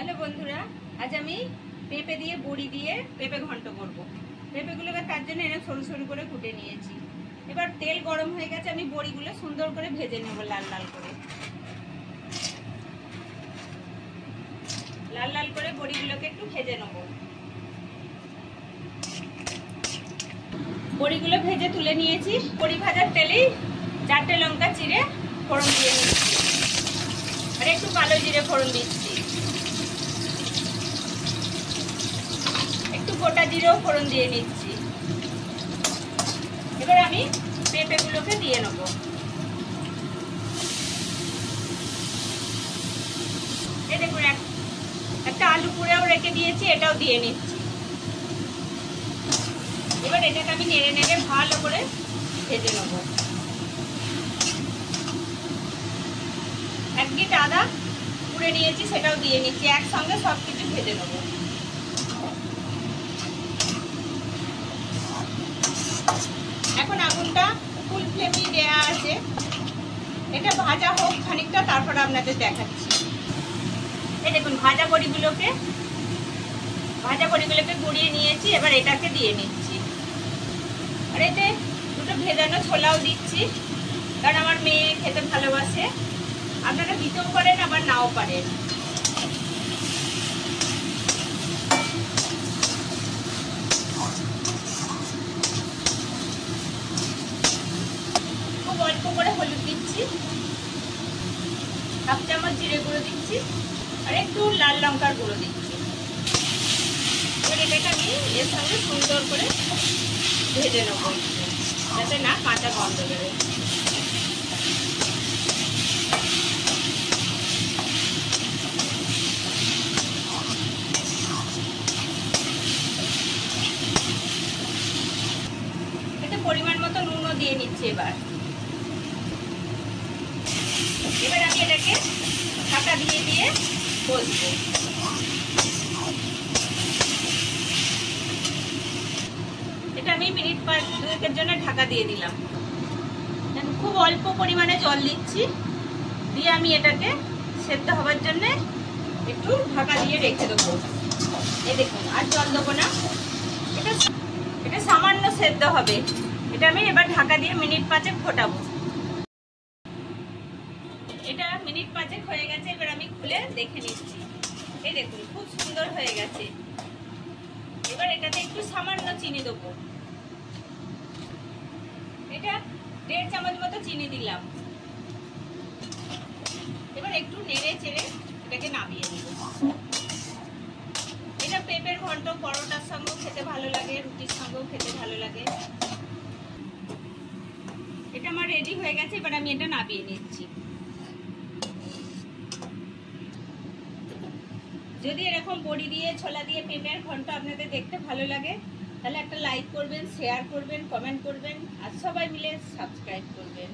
Hello বন্ধুরা, আজ আমি পেঁপে দিয়ে বড়ি দিয়ে পেঁপে ঘন্ট করব। পেঁপেগুলোকে তার জন্য এনে সরু সরু করে কুটে নিয়েছি। এবার তেল গরম হয়ে গেছে, আমি বড়িগুলো সুন্দর করে ভেজে নেব লাল লাল করে। লাল লাল করে বড়িগুলোকে একটু ভেজে নেব। বড়িগুলো ভেজে তুলে নিয়েছি। বড়ি ভাজার তেলেই 4টে লঙ্কা চিড়ে ফোড়ন দিয়ে নিচ্ছি, আর একটু কালো জিরে ফোড়ন দিচ্ছি, একটু গোটা জিরেও ফোড়ন দিয়ে নিচ্ছি। এবার আমি পেঁপেগুলোকে দিয়ে নেব। এই দেখুন, একটা আলু পুরেও রেখে দিয়েছি, এটাও দিয়ে নিচ্ছি। এবার এটাকে আমি নেড়ে নেড়ে ভালো করে ভেজে নেব। 1 গিট আদা পুড়ে নিয়েছি, সেটাও দিয়ে নিচ্ছি। একসঙ্গে সবকিছু ভেজে নেব। এখন আগুনটা ফুল ফ্লেমে দেওয়া আছে, এটা ভাজা হোক খানিকটা, তারপর আপনাদের দেখাচ্ছি। এই দেখুন, ভাজা বড়িগুলোকে গুঁড়িয়ে নিয়েছি। এবার এটাকে দিয়ে নিচ্ছি, আর এতে দুটো ভেজানো ছোলাও দিচ্ছি, কারণ আমার মেয়ে খেতে ভালোবাসে। আপনারা দিতেও পারেন, আবার নাও পারেন। খুব অল্প করে হলুদ দিচ্ছি, 1 চামচ জিরে গুঁড়ো দিচ্ছি, আর একটু লাল লঙ্কার গুঁড়ো দিচ্ছি। এবার এটাকে আমি এর সঙ্গে সুন্দর করে ভেজে নেব, যাতে না কাঁচা গন্ধ বেরোয়। এতে পরিমাণ মতো নুনও দিয়ে নিচ্ছি। এবার আমি এটাকে ঢাকা দিয়ে দিয়ে কষবো। এটা আমি মিনিট 2-এর জন্য ঢাকা দিয়ে দিলাম। খুব অল্প পরিমাণে জল দিচ্ছি, দিয়ে আমি এটাকে সেদ্ধ হবার জন্য একটু ঢাকা দিয়ে রেখে দেবো। এই দেখুন, আর জল দেবো না, এটা সামান্য সেদ্ধ হবে। এটা আমি এবার ঢাকা দিয়ে মিনিট 5 ফোটাবো। এটা মিনিট 5 হয়ে গেছে। এবার আমি খুলে দেখে নিচ্ছি। এই দেখুন, খুব সুন্দর হয়ে গেছে। এবার এটাতে একটু সামান্য চিনি দেবো। এটা 1.5 চামচ মতো চিনি দিলাম। এবার একটু নেড়ে চেড়ে এটাকে নামিয়ে নেব। এটা পেঁপের ঘন্ট পরোটার সঙ্গেও খেতে ভালো লাগে, রুটির সঙ্গেও খেতে ভালো লাগে। এটা আমার রেডি হয়ে গেছে। এবার আমি এটা নামিয়ে নিচ্ছি। যদি এরকম বড়ি দিয়ে ছোলা দিয়ে পেঁপের ঘন্ট আপনাদের দেখতে ভালো লাগে, তাহলে একটা লাইক করবেন, শেয়ার করবেন, কমেন্ট করবেন, আর সবাই মিলে সাবস্ক্রাইব করবেন।